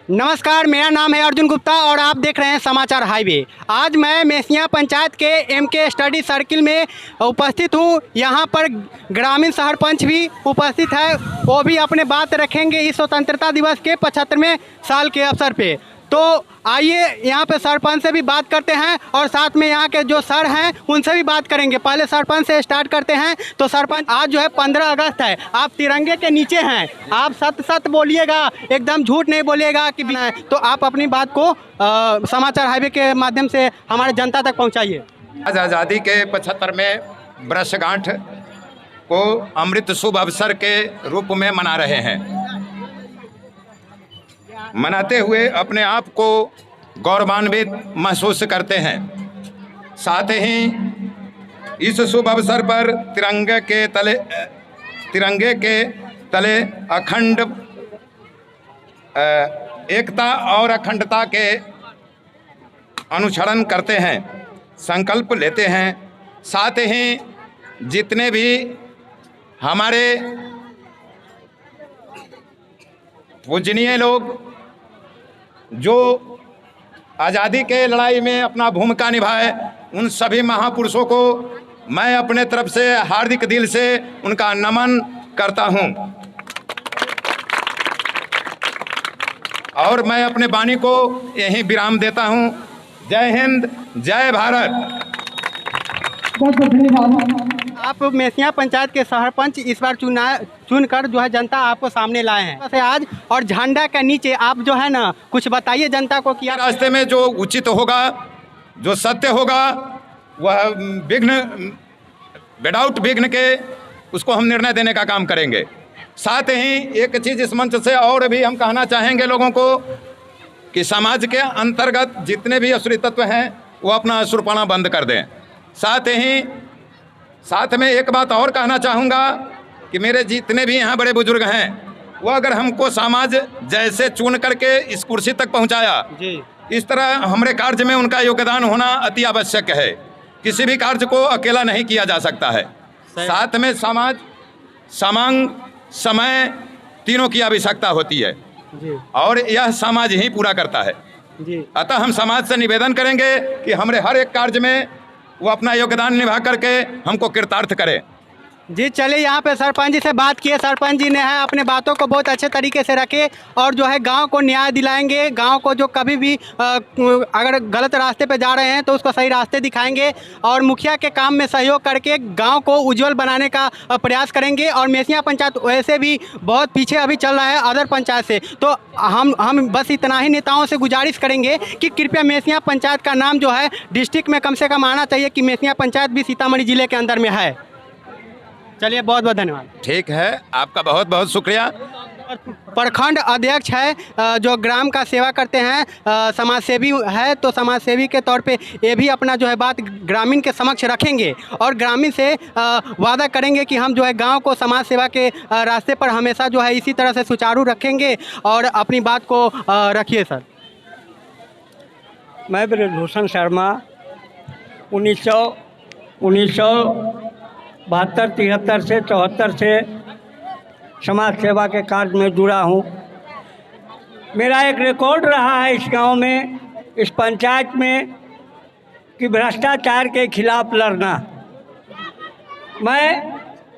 नमस्कार, मेरा नाम है अर्जुन गुप्ता और आप देख रहे हैं समाचार हाईवे। आज मैं मेसिया पंचायत के एमके स्टडी सर्किल में उपस्थित हूं। यहां पर ग्रामीण सरपंच भी उपस्थित है, वो भी अपने बात रखेंगे इस स्वतंत्रता दिवस के 75वें साल के अवसर पे। तो आइए यहां पे सरपंच से भी बात करते हैं और साथ में यहां के जो सर हैं उनसे भी बात करेंगे। पहले सरपंच से स्टार्ट करते हैं। तो सरपंच, आज जो है 15 अगस्त है, आप तिरंगे के नीचे हैं, आप सत्य बोलिएगा, एकदम झूठ नहीं बोलिएगा कि तो आप अपनी बात को समाचार हाईवे के माध्यम से हमारे जनता तक पहुंचाइए। आज आज़ादी के 75वें वर्षगांठ को अमृत शुभ अवसर के रूप में मना रहे हैं। मनाते हुए अपने आप को गौरवान्वित महसूस करते हैं। साथ ही इस शुभ अवसर पर तिरंगे के तले अखंड एकता और अखंडता के अनुसरण करते हैं, संकल्प लेते हैं। साथ ही जितने भी हमारे पूजनीय लोग जो आज़ादी के लड़ाई में अपना भूमिका निभाए, उन सभी महापुरुषों को मैं अपने तरफ से हार्दिक दिल से उनका नमन करता हूं। और मैं अपने वाणी को यहीं विराम देता हूं। जय हिंद, जय भारत। आप मेसिया पंचायत के सरपंच इस बार चुनकर जो है जनता आपको सामने लाए हैं वैसे आज, और झंडा के नीचे आप जो है ना कुछ बताइए जनता को कि रास्ते में जो उचित होगा, जो सत्य होगा, वह विदाउट विघ्न के उसको हम निर्णय देने का काम करेंगे। साथ ही एक चीज़ इस मंच से और भी हम कहना चाहेंगे लोगों को कि समाज के अंतर्गत जितने भी असुरी तत्व हैं वो अपना असुरपना बंद कर दें। साथ में एक बात और कहना चाहूँगा कि मेरे जितने भी यहाँ बड़े बुजुर्ग हैं, वो अगर हमको समाज जैसे चुन करके इस कुर्सी तक पहुँचाया जी, इस तरह हमारे कार्य में उनका योगदान होना अति आवश्यक है। किसी भी कार्य को अकेला नहीं किया जा सकता है। साथ में समाज, समांग, समय तीनों की आवश्यकता होती है जी, और यह समाज ही पूरा करता है जी। अतः हम समाज से निवेदन करेंगे कि हमारे हर एक कार्य में वो अपना योगदान निभा करके हमको कृतार्थ करे जी। चलिए, यहाँ पे सरपंच जी से बात किए। सरपंच जी ने है अपने बातों को बहुत अच्छे तरीके से रखे और जो है गांव को न्याय दिलाएंगे। गांव को जो कभी भी अगर गलत रास्ते पे जा रहे हैं तो उसको सही रास्ते दिखाएंगे और मुखिया के काम में सहयोग करके गांव को उज्जवल बनाने का प्रयास करेंगे। और मेसिया पंचायत वैसे भी बहुत पीछे अभी चल रहा है अदर पंचायत से, तो हम बस इतना ही नेताओं से गुजारिश करेंगे कि कृपया मेसिया पंचायत का नाम जो है डिस्ट्रिक्ट में कम से कम आना चाहिए कि मेसिया पंचायत भी सीतामढ़ी जिले के अंदर में है। चलिए, बहुत बहुत धन्यवाद। ठीक है, आपका बहुत बहुत शुक्रिया। प्रखंड अध्यक्ष है जो ग्राम का सेवा करते हैं, समाज सेवी है, तो समाज सेवी के तौर पे ये भी अपना जो है बात ग्रामीण के समक्ष रखेंगे और ग्रामीण से वादा करेंगे कि हम जो है गांव को समाज सेवा के रास्ते पर हमेशा जो है इसी तरह से सुचारू रखेंगे। और अपनी बात को रखिए सर। मैं ब्रजभूषण शर्मा 1972-73 से 74 से समाज सेवा के कार्य में जुड़ा हूँ। मेरा एक रिकॉर्ड रहा है इस गांव में, इस पंचायत में, कि भ्रष्टाचार के खिलाफ लड़ना। मैं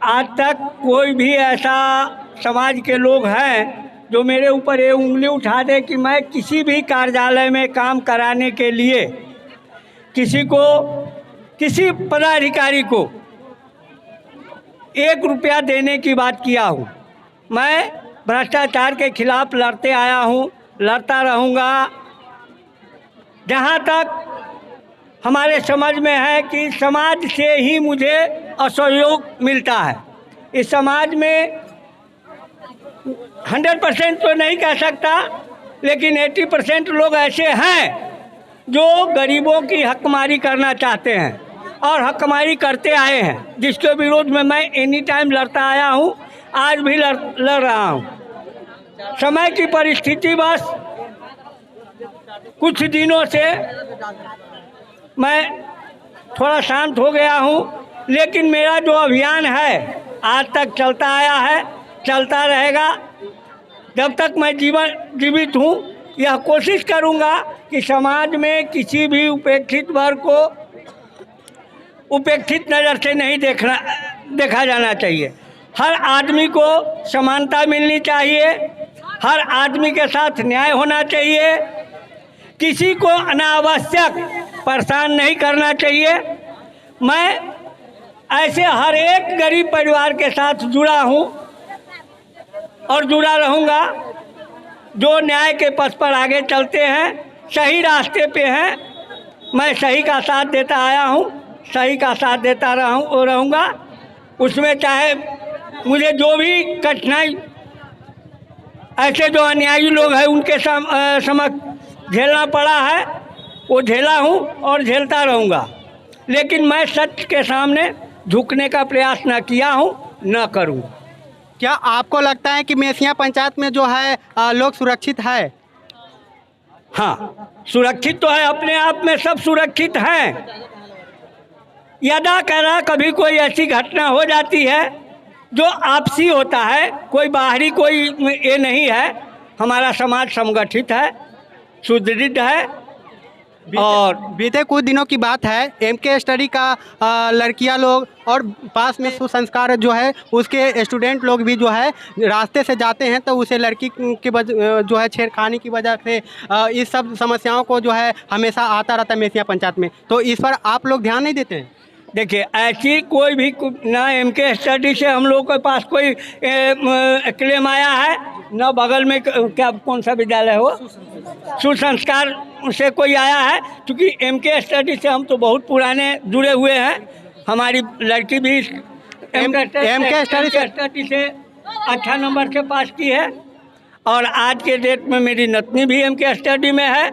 आज तक कोई भी ऐसा समाज के लोग हैं जो मेरे ऊपर ये उंगली उठा दे कि मैं किसी भी कार्यालय में काम कराने के लिए किसी पदाधिकारी को 1 रुपया देने की बात किया हूँ। मैं भ्रष्टाचार के खिलाफ लड़ते आया हूँ, लड़ता रहूँगा। जहाँ तक हमारे समझ में है कि समाज से ही मुझे असहयोग मिलता है। इस समाज में 100% तो नहीं कह सकता, लेकिन 80% लोग ऐसे हैं जो गरीबों की हकमारी करना चाहते हैं और हकमारी करते आए हैं, जिसके विरोध में मैं एनी टाइम लड़ता आया हूँ, आज भी लड़ रहा हूँ। समय की परिस्थिति बस कुछ दिनों से मैं थोड़ा शांत हो गया हूँ, लेकिन मेरा जो अभियान है आज तक चलता आया है, चलता रहेगा। जब तक मैं जीवित हूँ यह कोशिश करूंगा कि समाज में किसी भी उपेक्षित वर्ग को उपेक्षित नज़र से नहीं देखा जाना चाहिए। हर आदमी को समानता मिलनी चाहिए, हर आदमी के साथ न्याय होना चाहिए, किसी को अनावश्यक परेशान नहीं करना चाहिए। मैं ऐसे हर एक गरीब परिवार के साथ जुड़ा हूँ और जुड़ा रहूँगा जो न्याय के पथ पर आगे चलते हैं, सही रास्ते पे हैं। मैं सही का साथ देता आया हूँ, सही का साथ देता रहूँगा। उसमें चाहे मुझे जो भी कठिनाई ऐसे जो अन्यायी लोग हैं उनके समक्ष झेलना पड़ा है वो झेला हूँ और झेलता रहूँगा, लेकिन मैं सत्य के सामने झुकने का प्रयास न किया हूँ, न करूँ। क्या आपको लगता है कि मेसिया पंचायत में जो है लोग सुरक्षित है? हाँ, सुरक्षित तो है, अपने आप में सब सुरक्षित हैं। यदा कदा कभी कोई ऐसी घटना हो जाती है जो आपसी होता है, कोई बाहरी कोई ये नहीं है। हमारा समाज संगठित है, सुदृढ़ है। और बीते कुछ दिनों की बात है, एमके स्टडी का लड़कियां लोग और पास में सुसंस्कार जो है उसके स्टूडेंट लोग भी जो है रास्ते से जाते हैं तो उसे लड़की की जो है छेड़खानी की वजह से इस सब समस्याओं को जो है हमेशा आता रहता है मेसिया पंचायत में। तो इस पर आप लोग ध्यान नहीं देते हैं? देखिए, ऐसी कोई भी ना एमके स्टडी से हम लोग के पास कोई क्लेम आया है, न बगल में क्या कौन सा विद्यालय हो सुसंस्कार से कोई आया है। क्योंकि एमके स्टडी से हम तो बहुत पुराने जुड़े हुए हैं। हमारी लड़की भी एमके स्टडी से अच्छा नंबर से पास की है और आज के डेट में मेरी नतनी भी एमके स्टडी में है,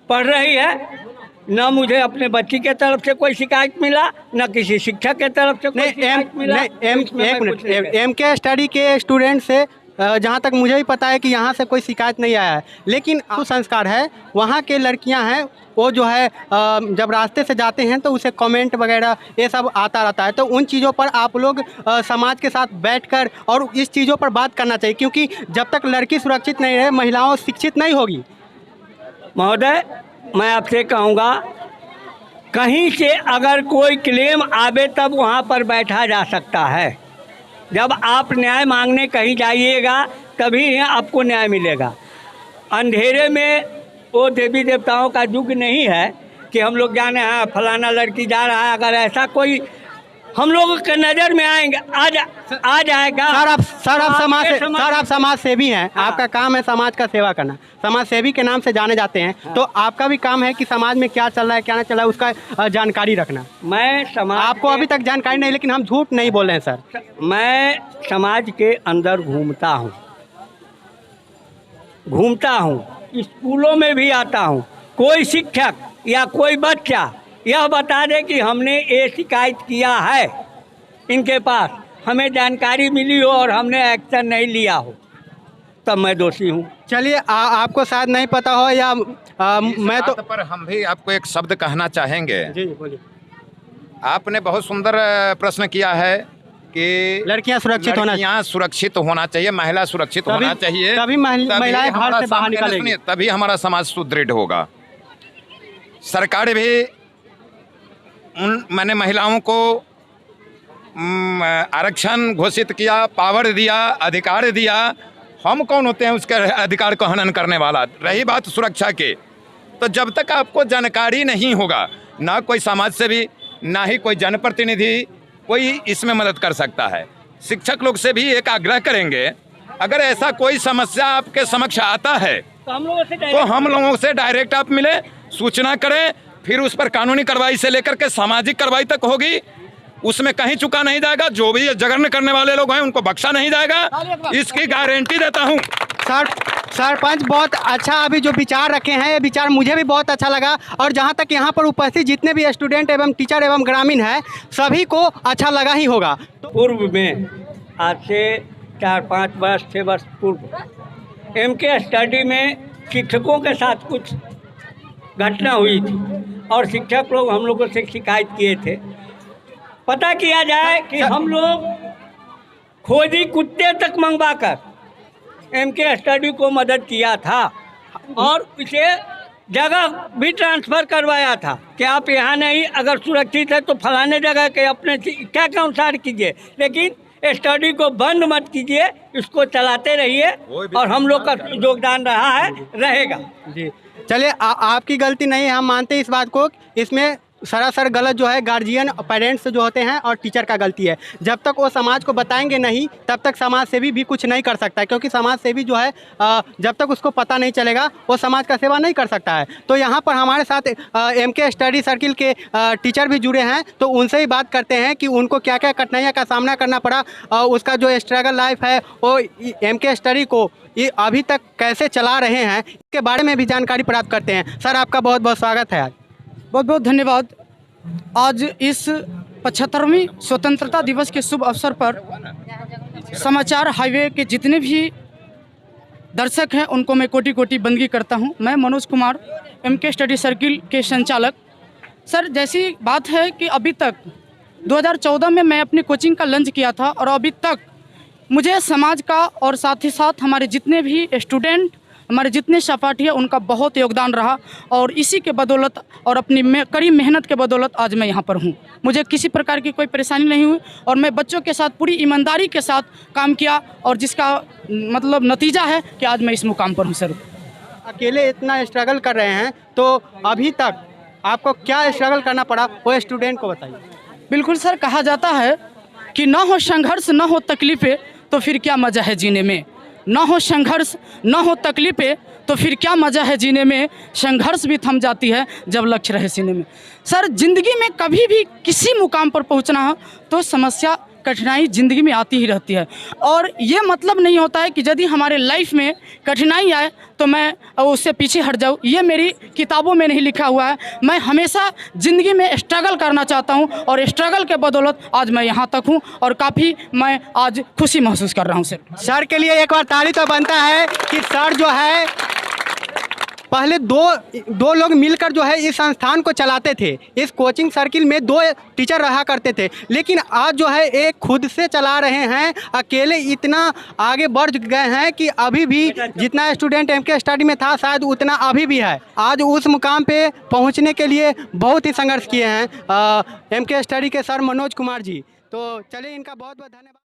पढ़ रही है। न मुझे अपने बच्ची के तरफ से कोई शिकायत मिला, न किसी शिक्षक के तरफ से कोई शिकायत मिला। एमके स्टडी के स्टूडेंट से जहाँ तक मुझे भी पता है कि यहाँ से कोई शिकायत नहीं आया है, लेकिन सुसंस्कार है वहाँ के लड़कियाँ हैं वो जो है जब रास्ते से जाते हैं तो उसे कमेंट वगैरह ये सब आता रहता है। तो उन चीज़ों पर आप लोग समाज के साथ बैठकर और इस चीज़ों पर बात करना चाहिए, क्योंकि जब तक लड़की सुरक्षित नहीं रहे महिलाओं शिक्षित नहीं होगी। महोदय, मैं आपसे कहूँगा कहीं से अगर कोई क्लेम आवे तब वहाँ पर बैठा जा सकता है। जब आप न्याय मांगने कहीं जाइएगा तभी आपको न्याय मिलेगा। अंधेरे में वो देवी देवताओं का युग नहीं है कि हम लोग जाने हैं फलाना लड़की जा रहा है। अगर ऐसा कोई हम लोगों के नज़र में आएंगे आ जाएगा। सर आप समाज सेवी हैं। हाँ। आपका काम है समाज का सेवा करना, समाज सेवी के नाम से जाने जाते हैं। हाँ। तो आपका भी काम है कि समाज में क्या चल रहा है क्या नहीं चल रहा है उसका जानकारी रखना। मैं समाज आपको अभी तक जानकारी नहीं, लेकिन हम झूठ नहीं बोल रहे हैं सर। मैं समाज के अंदर घूमता हूँ, स्कूलों में भी आता हूँ। कोई शिक्षक या कोई बच्चा यह बता दे कि हमने ये शिकायत किया है इनके पास, हमें जानकारी मिली हो और हमने एक्शन नहीं लिया हो, तब मैं दोषी हूँ। चलिए, आपको शायद नहीं पता हो या मैं तो पर हम भी आपको एक शब्द कहना चाहेंगे। जी बोलिए। आपने बहुत सुंदर प्रश्न किया है कि लड़कियां सुरक्षित होना चाहिए, महिला सुरक्षित होना चाहिए, तभी महिलाएं घर से बाहर निकलेंगी, तभी हमारा समाज सुदृढ़ होगा। सरकार भी मैंने महिलाओं को आरक्षण घोषित किया, पावर दिया, अधिकार दिया। हम कौन होते हैं उसके अधिकार को हनन करने वाला? रही बात सुरक्षा के, तो जब तक आपको जानकारी नहीं होगा, ना कोई समाज सेवी ना ही कोई जनप्रतिनिधि कोई इसमें मदद कर सकता है। शिक्षक लोग से भी एक आग्रह करेंगे, अगर ऐसा कोई समस्या आपके समक्ष आता है तो हम लोगों से डायरेक्ट आप मिले, सूचना करें, फिर उस पर कानूनी कार्रवाई से लेकर के सामाजिक कार्रवाई तक होगी। उसमें कहीं चुका नहीं जाएगा। जो भी जघन्य करने वाले लोग हैं उनको बख्शा नहीं जाएगा, इसकी गारंटी देता हूं। सरपंच बहुत अच्छा अभी जो विचार रखे हैं, ये विचार मुझे भी बहुत अच्छा लगा, और जहां तक यहां पर उपस्थित जितने भी स्टूडेंट एवं टीचर एवं ग्रामीण हैं सभी को अच्छा लगा ही होगा। पूर्व में आज से 4-5 वर्ष 6 वर्ष पूर्व एमके स्टडी में शिक्षकों के साथ कुछ घटना हुई थी और शिक्षक लोग हम लोगों से शिकायत किए थे। पता किया जाए कि हम लोग खोजी कुत्ते तक मंगवाकर एमके स्टडी को मदद किया था। और इसे जगह भी ट्रांसफ़र करवाया था कि आप यहाँ नहीं, अगर सुरक्षित है तो फलाने जगह के अपने इच्छा के अनुसार कीजिए, लेकिन स्टडी को बंद मत कीजिए, इसको चलाते रहिए और हम लोग का योगदान रहा है, रहेगा। जी चलिए, आपकी गलती नहीं है, हम मानते हैं इस बात को। इसमें सरासर गलत जो है गार्जियन पेरेंट्स जो होते हैं और टीचर का गलती है। जब तक वो समाज को बताएंगे नहीं तब तक समाज सेवी भी कुछ नहीं कर सकता है, क्योंकि समाज सेवी जो है जब तक उसको पता नहीं चलेगा वो समाज का सेवा नहीं कर सकता है। तो यहाँ पर हमारे साथ MK स्टडी सर्किल के टीचर भी जुड़े हैं, तो उनसे ही बात करते हैं कि उनको क्या क्या कठिनाइयों का सामना करना पड़ा और उसका जो स्ट्रगल लाइफ है वो MK स्टडी को ये अभी तक कैसे चला रहे हैं, इसके बारे में भी जानकारी प्राप्त करते हैं। सर, आपका बहुत बहुत स्वागत है। आज बहुत बहुत धन्यवाद। आज इस 75वीं स्वतंत्रता दिवस के शुभ अवसर पर समाचार हाईवे के जितने भी दर्शक हैं उनको मैं कोटि कोटि बंदगी करता हूं। मैं Manoj Kumar, MK study circle के संचालक। सर, जैसी बात है कि अभी तक 2014 में मैं अपनी कोचिंग का लॉन्च किया था और अभी तक मुझे समाज का और साथ ही साथ हमारे जितने भी स्टूडेंट, हमारे जितने सहपाठी हैं उनका बहुत योगदान रहा और इसी के बदौलत और अपनी कड़ी मेहनत के बदौलत आज मैं यहाँ पर हूँ। मुझे किसी प्रकार की कोई परेशानी नहीं हुई और मैं बच्चों के साथ पूरी ईमानदारी के साथ काम किया और जिसका मतलब नतीजा है कि आज मैं इस मुकाम पर हूँ। सर, अकेले इतना स्ट्रगल कर रहे हैं तो अभी तक आपको क्या स्ट्रगल करना पड़ा वो स्टूडेंट को बताइए। बिल्कुल सर, कहा जाता है कि ना हो संघर्ष ना हो तकलीफ़ें तो फिर क्या मज़ा है जीने में। ना हो संघर्ष ना हो तकलीफ़ें तो फिर क्या मज़ा है जीने में। संघर्ष भी थम जाती है जब लक्ष्य रहे सीने में। सर, ज़िंदगी में कभी भी किसी मुकाम पर पहुंचना हो तो समस्या कठिनाई ज़िंदगी में आती ही रहती है और ये मतलब नहीं होता है कि यदि हमारे लाइफ में कठिनाई आए तो मैं उससे पीछे हट जाऊँ। ये मेरी किताबों में नहीं लिखा हुआ है। मैं हमेशा ज़िंदगी में स्ट्रगल करना चाहता हूँ और स्ट्रगल के बदौलत आज मैं यहाँ तक हूँ और काफ़ी मैं आज खुशी महसूस कर रहा हूँ। सर के लिए एक बार ताली तो बनता है कि सर जो है पहले दो लोग मिलकर जो है इस संस्थान को चलाते थे। इस कोचिंग सर्किल में 2 टीचर रहा करते थे, लेकिन आज जो है एक खुद से चला रहे हैं। अकेले इतना आगे बढ़ गए हैं कि अभी भी जितना स्टूडेंट MK स्टडी में था शायद उतना अभी भी है। आज उस मुकाम पे पहुंचने के लिए बहुत ही संघर्ष किए हैं MK स्टडी के सर मनोज कुमार जी। तो चलिए, इनका बहुत बहुत धन्यवाद।